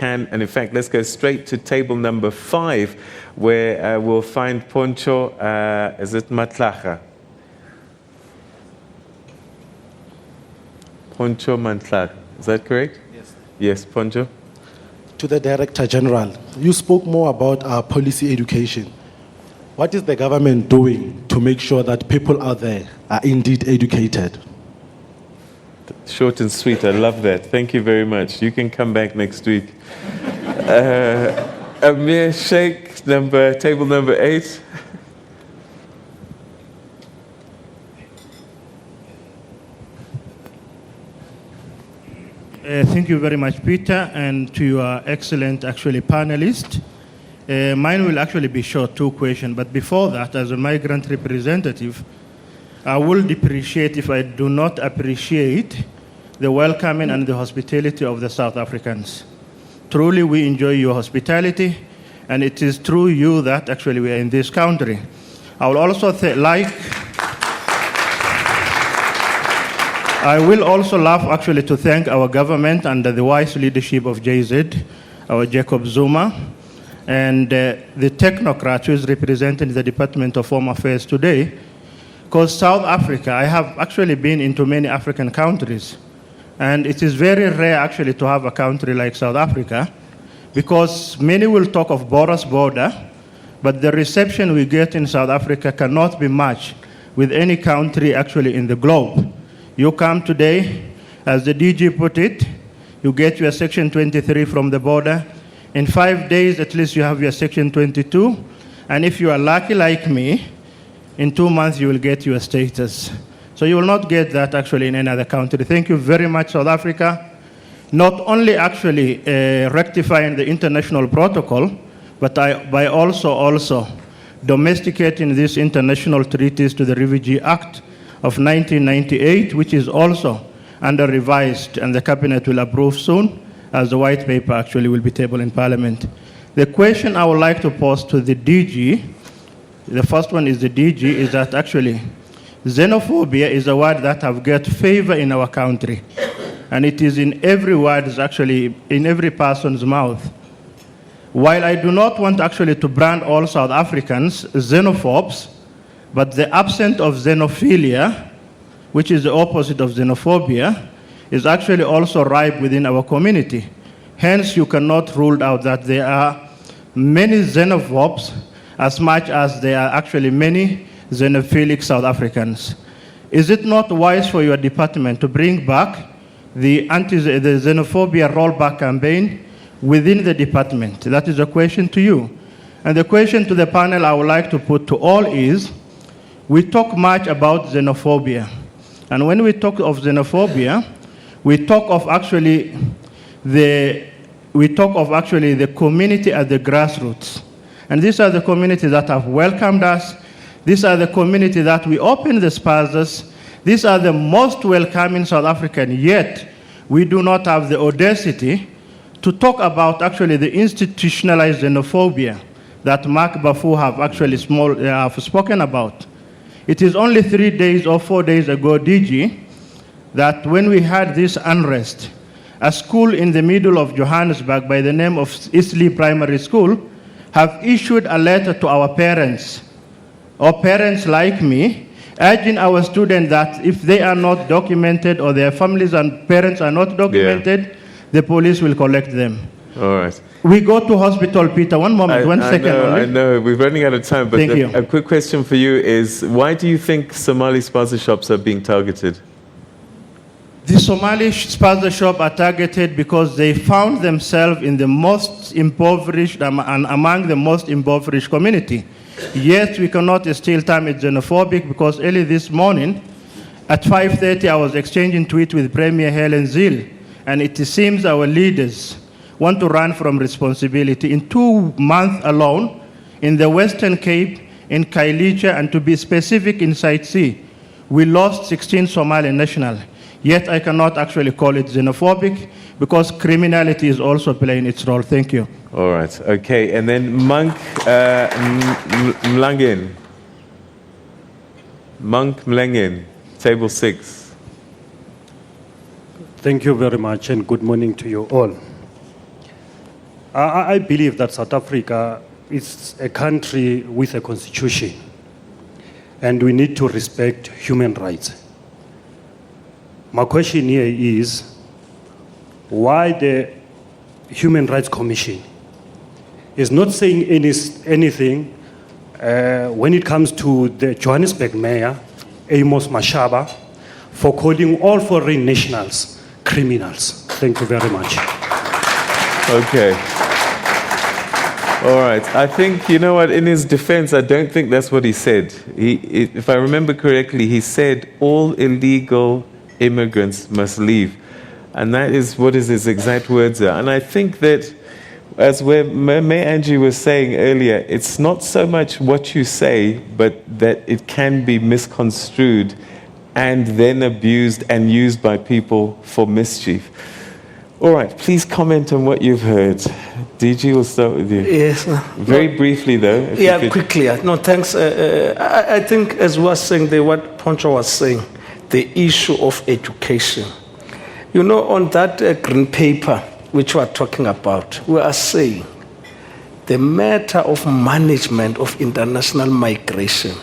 And in fact, let's go straight to table number 5, where we'll find Poncho, is it Matlacha? Poncho Matlacha, is that correct? Yes. Yes, Poncho. To the Director General, you spoke more about our policy education. What is the government doing to make sure that people out there are indeed educated? Short and sweet, I love that. Thank you very much. You can come back next week. Amir Sheikh, table number 8. Thank you very much, Peter, and to your excellent, panelists. Mine will actually be short, 2 questions. But before that, as a migrant representative, I would appreciate if I do not appreciate the welcoming and the hospitality of the South Africans. Truly, we enjoy your hospitality, and it is through you that actually we are in this country. I will also I will also love actually to thank our government under the wise leadership of JZ, our Jacob Zuma, and the technocrat who is representing the Department of Home Affairs today. Because South Africa, I have actually been into many African countries, and it is very rare actually to have a country like South Africa, because many will talk of porous border, but the reception we get in South Africa cannot be matched with any country actually in the globe. You come today, as the DG put it, you get your Section 23 from the border. In 5 days, at least you have your Section 22. And if you are lucky like me, in 2 months you will get your status. So you will not get that actually in any other country. Thank you very much, South Africa. Not only actually rectifying the international protocol, but by also domesticating these international treaties to the Refugee Act of 1998, which is also under revised, and the cabinet will approve soon, as the white paper actually will be tabled in Parliament. The question I would like to pose to the DG, the first one is the DG, is that actually xenophobia is a word that have got favor in our country, and it is in every word, is actually in every person's mouth. While I do not want actually to brand all South Africans xenophobes, but the absence of xenophilia, which is the opposite of xenophobia, is actually also ripe within our community. Hence, you cannot rule out that there are many xenophobes as much as there are actually many xenophilic South Africans. Is it not wise for your department to bring back the xenophobia rollback campaign within the department? That is a question to you. And the question to the panel I would like to put to all is, we talk much about xenophobia. And when we talk of xenophobia, we talk of actually the community at the grassroots. And these are the communities that have welcomed us. These are the communities that we open the spaces. These are the most welcoming South African, yet we do not have the audacity to talk about actually the institutionalized xenophobia that Mark Bafu have actually spoken about. It is only 3 days or 4 days ago, DG, that when we had this unrest, a school in the middle of Johannesburg by the name of Eastleigh Primary School have issued a letter to our parents, or parents like me, urging our students that if they are not documented or their families and parents are not documented, the police will collect them. All right. We go to hospital, Peter. One moment, one second only. I know, we're running out of time, but a quick question for you is, why do you think Somali spaza shops are being targeted? The Somali spaza shops are targeted because they found themselves in the most impoverished and among the most impoverished community. Yet we cannot still term it xenophobic, because early this morning at 5:30 I was exchanging tweets with Premier Helen Zille, and it seems our leaders want to run from responsibility. In 2 months alone, in the Western Cape, in Kailicha, and to be specific in Site C, we lost 16 Somali nationals. Yet I cannot actually call it xenophobic, because criminality is also playing its role. Thank you. All right, okay. And then Monk Mlangeni. Monk Mlangeni, table 6. Thank you very much, and good morning to you all. I believe that South Africa is a country with a constitution, and we need to respect human rights. My question here is, why the Human Rights Commission is not saying anything when it comes to the Johannesburg mayor, Amos Mashaba, for calling all foreign nationals criminals? Thank you very much. Okay. All right. I think, you know what, in his defense, I don't think that's what he said. If I remember correctly, he said all illegal immigrants must leave. And that is what his exact words are. And I think that, as Mayor Angie was saying earlier, it's not so much what you say, but that it can be misconstrued and then abused and used by people for mischief. All right, please comment on what you've heard. DG, we'll start with you. Yes. Very briefly, though. Quickly. No, thanks. I think, as we were saying, what Poncho was saying, the issue of education. You know, on that green paper, which we are talking about, we are saying the matter of management of international migration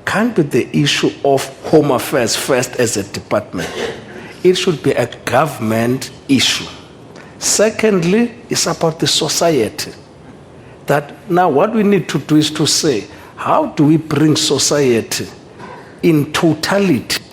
can't be the issue of Home Affairs first as a department. It should be a government issue. Secondly, it's about the society. That now what we need to do is to say, how do we bring society in totality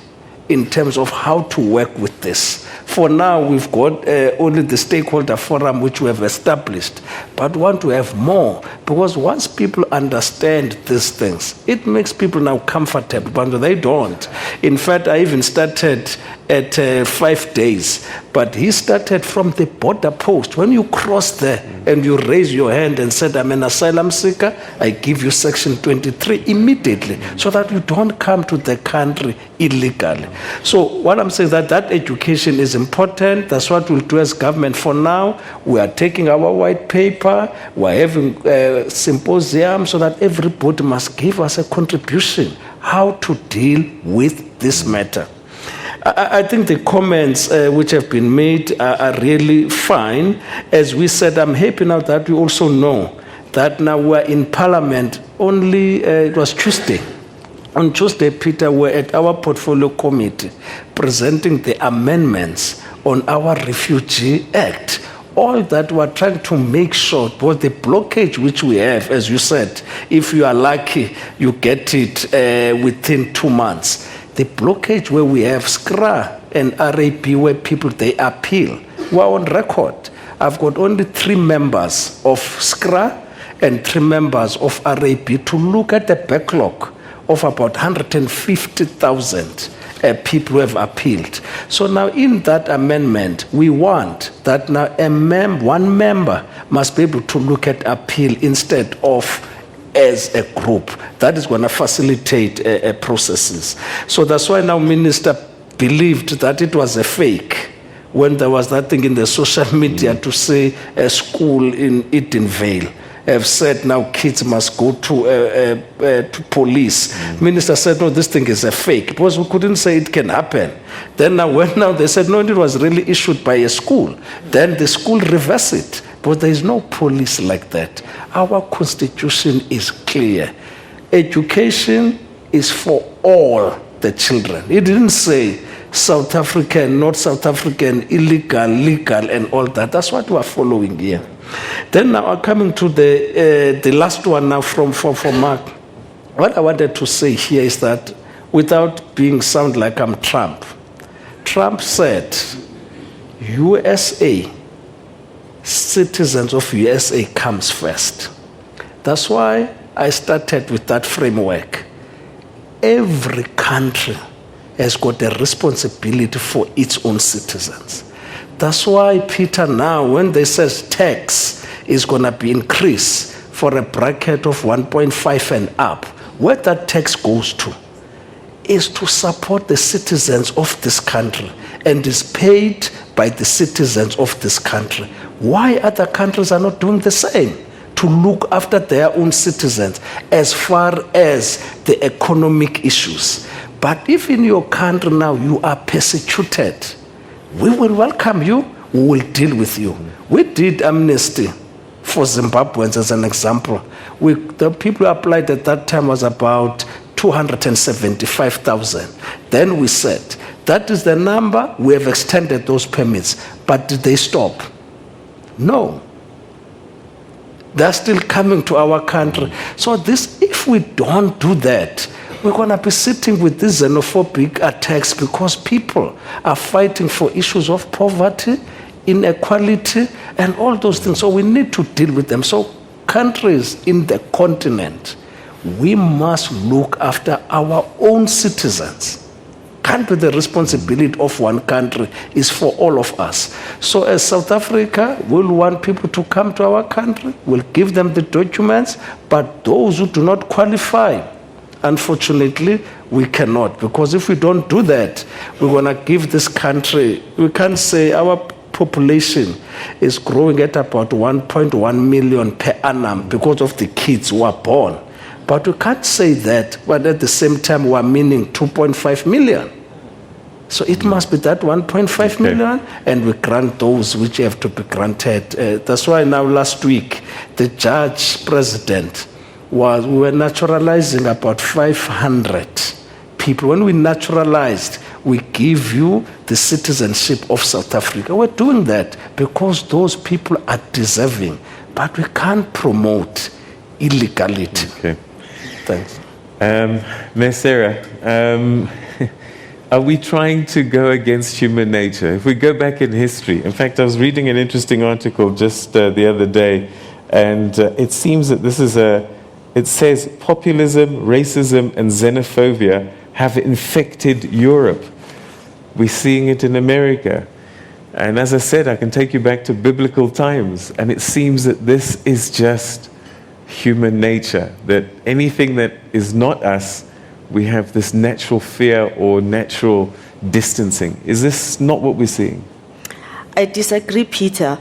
in terms of how to work with this? For now, we've got only the stakeholder forum which we have established, but want to have more, because once people understand these things, it makes people now comfortable, but they don't. In fact, I even started at 5 days, but he started from the border post. When you cross there and you raise your hand and said, I'm an asylum seeker, I give you section 23 immediately, so that you don't come to the country illegally. So what I'm saying is that education is important. That's what we'll do as government. For now, we are taking our white paper, we're having a symposium, so that everybody must give us a contribution how to deal with this matter. I think the comments which have been made are really fine. As we said, I'm happy now that we also know that now we're in Parliament only, it was Tuesday. On Tuesday, Peter, we're at our portfolio committee presenting the amendments on our Refugee Act. All that we're trying to make sure, but the blockage which we have, as you said, if you are lucky, you get it within 2 months. The blockage where we have SCRA and RAP, where people, they appeal, we're on record. I've got only 3 members of SCRA and 3 members of RAP to look at the backlog of about 150,000 people who have appealed. So now in that amendment, we want that now one member must be able to look at appeal instead of as a group. That is going to facilitate processes. So that's why now Minister believed that it was a fake when there was that thing in the social media to say a school in Edenvale have said now kids must go to police. Minister said, no, this thing is a fake, because we couldn't say it can happen. Then now they said, no, it was really issued by a school. Then the school reversed it, but there is no police like that. Our constitution is clear. Education is for all the children. It didn't say South African, not South African, illegal, legal, and all that. That's what we are following here. Then now I'm coming to the last one now from Mark. What I wanted to say here is that, without sound like I'm Trump said, USA, citizens of USA comes first. That's why I started with that framework. Every country has got a responsibility for its own citizens. That's why, Peter, now when they says tax is going to be increased for a bracket of 1.5 and up, where that tax goes to is to support the citizens of this country and is paid by the citizens of this country. Why other countries are not doing the same to look after their own citizens as far as the economic issues? But if in your country now you are persecuted, we will welcome you, we will deal with you. We did amnesty for Zimbabweans as an example. The people who applied at that time was about 275,000. Then we said, that is the number, we have extended those permits. But did they stop? No. They're still coming to our country. So if we don't do that, we're going to be sitting with these xenophobic attacks because people are fighting for issues of poverty, inequality, and all those things. So we need to deal with them. So countries in the continent, we must look after our own citizens. Can't be the responsibility of one country, is for all of us. So as South Africa, we'll want people to come to our country, we'll give them the documents, but those who do not qualify, unfortunately, we cannot. Because if we don't do that, we're going to give this country, we can't say our population is growing at about 1.1 million per annum because of the kids who are born. But we can't say that, but at the same time, we are meaning 2.5 million. So it must be that 1.5 million, and we grant those which have to be granted. That's why now last week, the judge president we were naturalizing about 500 people. When we naturalized, we give you the citizenship of South Africa. We're doing that because those people are deserving, but we can't promote illegality. Okay. Thanks. Ms. Sarah, are we trying to go against human nature? If we go back in history, in fact, I was reading an interesting article just the other day, and it seems that it says populism, racism, and xenophobia have infected Europe. We're seeing it in America. And as I said, I can take you back to biblical times, and it seems that this is just human nature, that anything that is not us, we have this natural fear or natural distancing. Is this not what we're seeing? I disagree, Peter.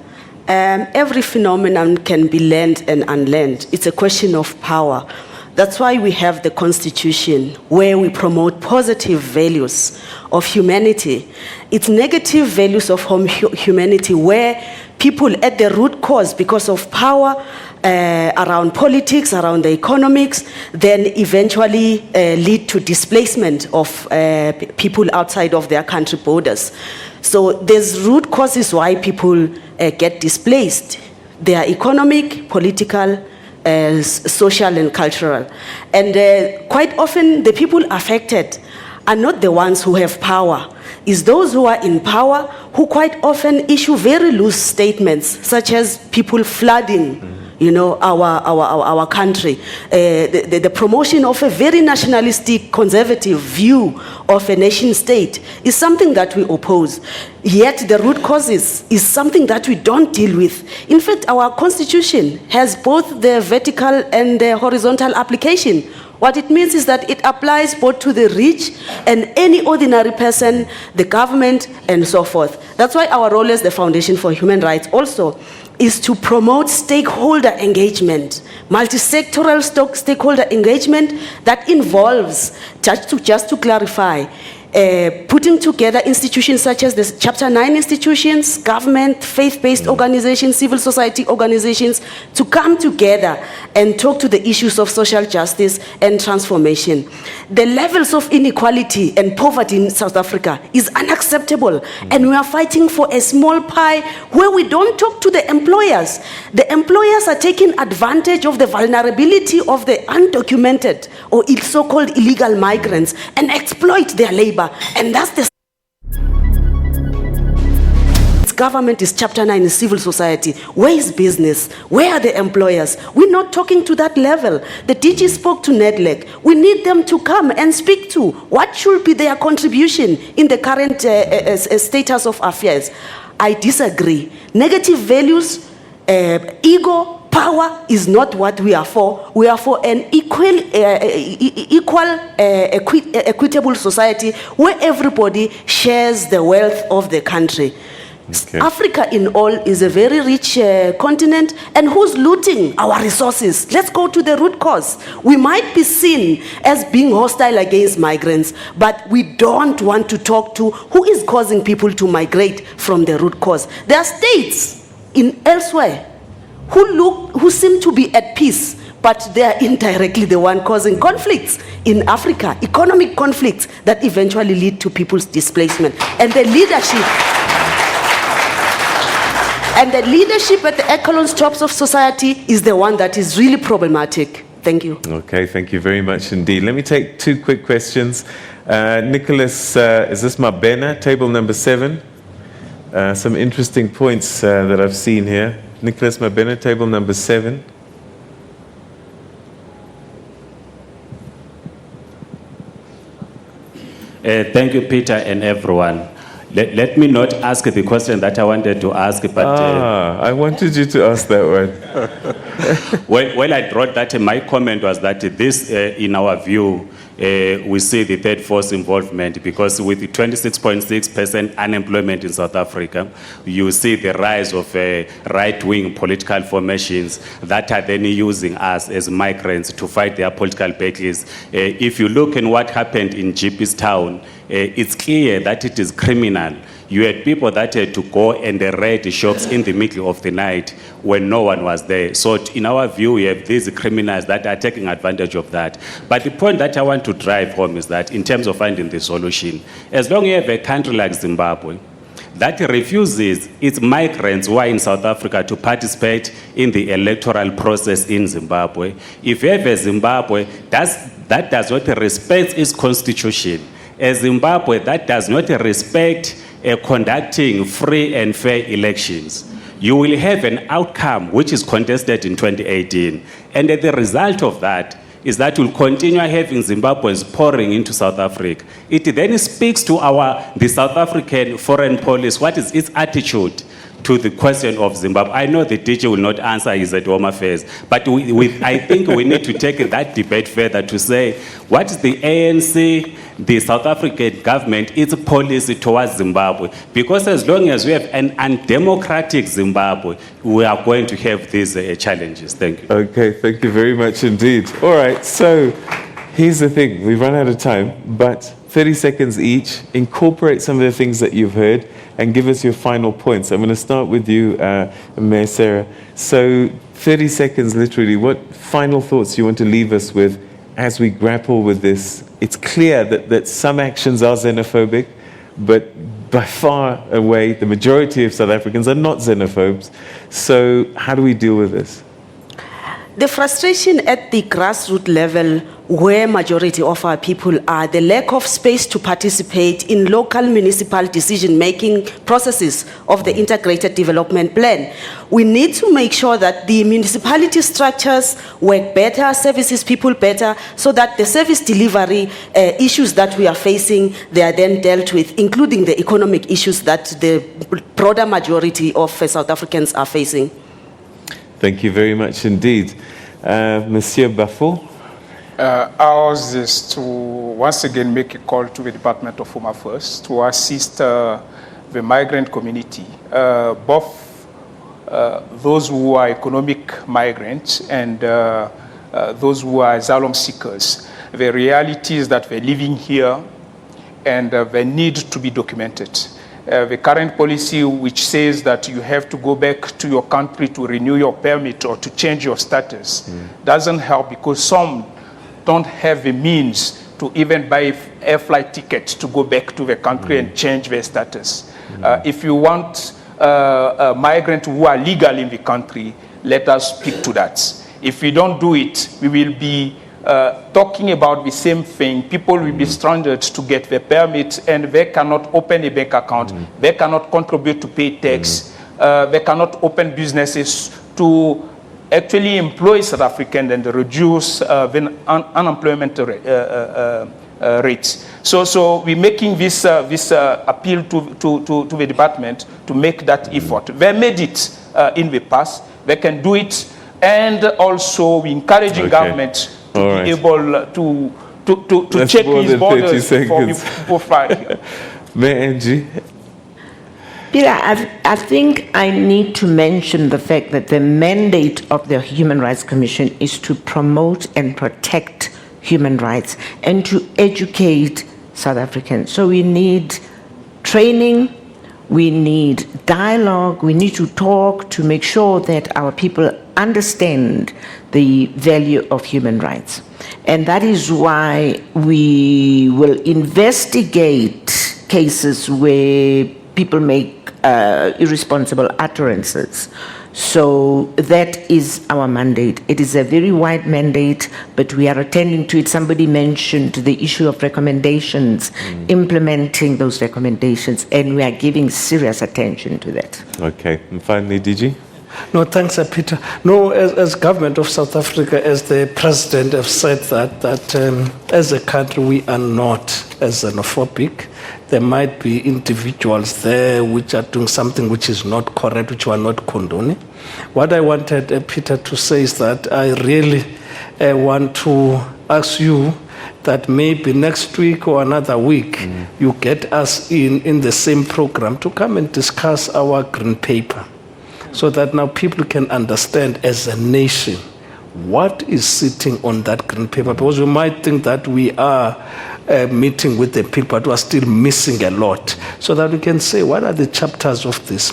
Every phenomenon can be learned and unlearned. It's a question of power. That's why we have the Constitution, where we promote positive values of humanity. It's negative values of humanity, where people at the root cause, because of power, around politics, around the economics, then eventually lead to displacement of people outside of their country borders. So there's root causes why people get displaced. They are economic, political, social, and cultural. And quite often the people affected are not the ones who have power. It's those who are in power who quite often issue very loose statements, such as people flooding our country. The promotion of a very nationalistic, conservative view of a nation state is something that we oppose. Yet the root causes is something that we don't deal with. In fact, our Constitution has both the vertical and the horizontal application. What it means is that it applies both to the rich and any ordinary person, the government, and so forth. That's why our role as the Foundation for Human Rights also is to promote stakeholder engagement, multi-sectoral stakeholder engagement that involves, just to clarify, putting together institutions such as the Chapter 9 institutions, government, faith-based organizations, civil society organizations, to come together and talk to the issues of social justice and transformation. The levels of inequality and poverty in South Africa is unacceptable, and we are fighting for a small pie where we don't talk to the employers. The employers are taking advantage of the vulnerability of the undocumented or so-called illegal migrants and exploit their labor. And that's the government is Chapter 9 is civil society. Where is business? Where are the employers? We're not talking to that level. The DG spoke to NEDLEC. We need them to come and speak to what should be their contribution in the current status of affairs. I disagree. Negative values, ego, power is not what we are for. We are for an equitable society where everybody shares the wealth of the country. Okay. Africa in all is a very rich continent, and who's looting our resources? Let's go to the root cause. We might be seen as being hostile against migrants, but we don't want to talk to who is causing people to migrate from the root cause. There are states elsewhere who seem to be at peace, but they are indirectly the one causing conflicts in Africa, economic conflicts that eventually lead to people's displacement. And the leadership at the echelons tops of society is the one that is really problematic. Thank you. Okay, thank you very much indeed. Let me take 2 quick questions. Nicholas, is this Mabena, table number 7? Some interesting points that I've seen here. Nicholas Mabena, table number 7. Thank you, Peter, and everyone. Let me not ask the question that I wanted to ask, but... I wanted you to ask that one. Well, I brought that, my comment was that this, in our view, we see the third force involvement, because with the 26.6% unemployment in South Africa, you see the rise of right-wing political formations that are then using us as migrants to fight their political battles. If you look at what happened in GP's town, it's clear that it is criminal. You had people that had to go and raid shops in the middle of the night when no one was there. So in our view, we have these criminals that are taking advantage of that. But the point that I want to drive home is that in terms of finding the solution, as long as you have a country like Zimbabwe that refuses its migrants who are in South Africa to participate in the electoral process in Zimbabwe, if you have a Zimbabwe that does not respect its constitution, a Zimbabwe that does not respect conducting free and fair elections, you will have an outcome which is contested in 2018. And the result of that is that we'll continue having Zimbabweans pouring into South Africa. It then speaks to the South African foreign policy. What is its attitude to the question of Zimbabwe? I know the DJ will not answer his at Home Affairs, but I think we need to take that debate further to say, what is the ANC, the South African government, its policy towards Zimbabwe? Because as long as we have an undemocratic Zimbabwe, we are going to have these challenges. Thank you. Okay, thank you very much indeed. All right, so here's the thing. We've run out of time, but 30 seconds each. Incorporate some of the things that you've heard and give us your final points. I'm going to start with you, Mayor Sarah. So 30 seconds, literally. What final thoughts you want to leave us with as we grapple with this? It's clear that some actions are xenophobic, but by far away, the majority of South Africans are not xenophobes. So how do we deal with this? The frustration at the grassroots level, where majority of our people are, the lack of space to participate in local municipal decision-making processes of the integrated development plan. We need to make sure that the municipality structures work better, services people better, so that the service delivery issues that we are facing, they are then dealt with, including the economic issues that the broader majority of South Africans are facing. Thank you very much indeed. Monsieur Bafo? Ours is to once again make a call to the Department of Home Affairs to assist the migrant community, both those who are economic migrants and those who are asylum seekers. The reality is that they're living here and they need to be documented. The current policy which says that you have to go back to your country to renew your permit or to change your status doesn't help, because some don't have the means to even buy air flight tickets to go back to the country and change their status. If you want migrants who are legal in the country, let us speak to that. If we don't do it, we will be talking about the same thing. People will be stranded to get the permit, and they cannot open a bank account. They cannot contribute to pay tax. They cannot open businesses to actually employ South Africans and reduce the unemployment rates. So we're making this appeal to the department to make that effort. They made it in the past. They can do it, and also we're encouraging government to be able to check these borders before people fly here. Angie? Peter, I think I need to mention the fact that the mandate of the Human Rights Commission is to promote and protect human rights and to educate South Africans. So we need training, We need dialogue. We need to talk to make sure that our people understand the value of human rights. And that is why we will investigate cases where people make irresponsible utterances. So that is our mandate. It is a very wide mandate, but we are attending to it. Somebody mentioned the issue of recommendations, implementing those recommendations, and we are giving serious attention to that. Okay, and finally, DG? No, thanks, Peter. No, as government of South Africa, as the president have said that as a country we are not xenophobic. There might be individuals there which are doing something which is not correct, which we are not condoning. What I wanted Peter to say is that I really want to ask you that maybe next week or another week you get us in the same program to come and discuss our green paper, so that now people can understand as a nation what is sitting on that green paper. Because we might think that we are meeting with the people, but we are still missing a lot. So that we can say, what are the chapters of this?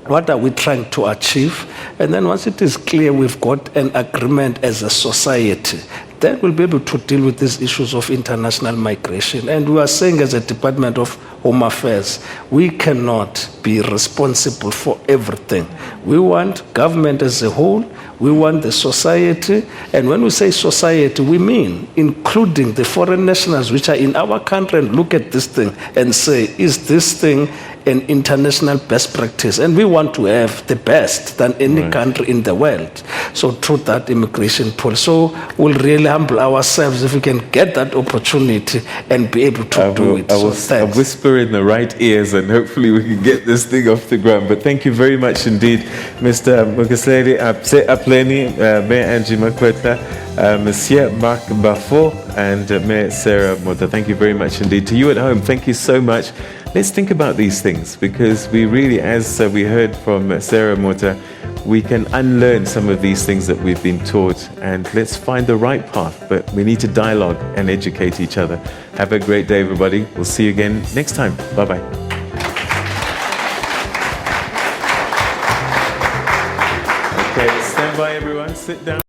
What are we trying to achieve? And then once it is clear we've got an agreement as a society, then we'll be able to deal with these issues of international migration. And we are saying as a Department of Home Affairs, we cannot be responsible for everything. We want government as a whole, we want the society, and when we say society, we mean including the foreign nationals which are in our country and look at this thing and say, is this thing an international best practice? And we want to have the best than any country in the world. So through that immigration policy, so we'll really humble ourselves if we can get that opportunity and be able to do it. I'll whisper in the right ears and hopefully we can get this thing off the ground. But thank you very much indeed, Mr. Mukasleli Apleni, Mayor Angie Makwetla, Monsieur Mark Bafo, and Mayor Sarah Mota. Thank you very much indeed. To you at home, thank you so much. Let's think about these things, because we really, as we heard from Sarah Mota, we can unlearn some of these things that we've been taught, and let's find the right path. But we need to dialogue and educate each other. Have a great day, everybody. We'll see you again next time. Bye-bye. Okay, stand by, everyone. Sit down.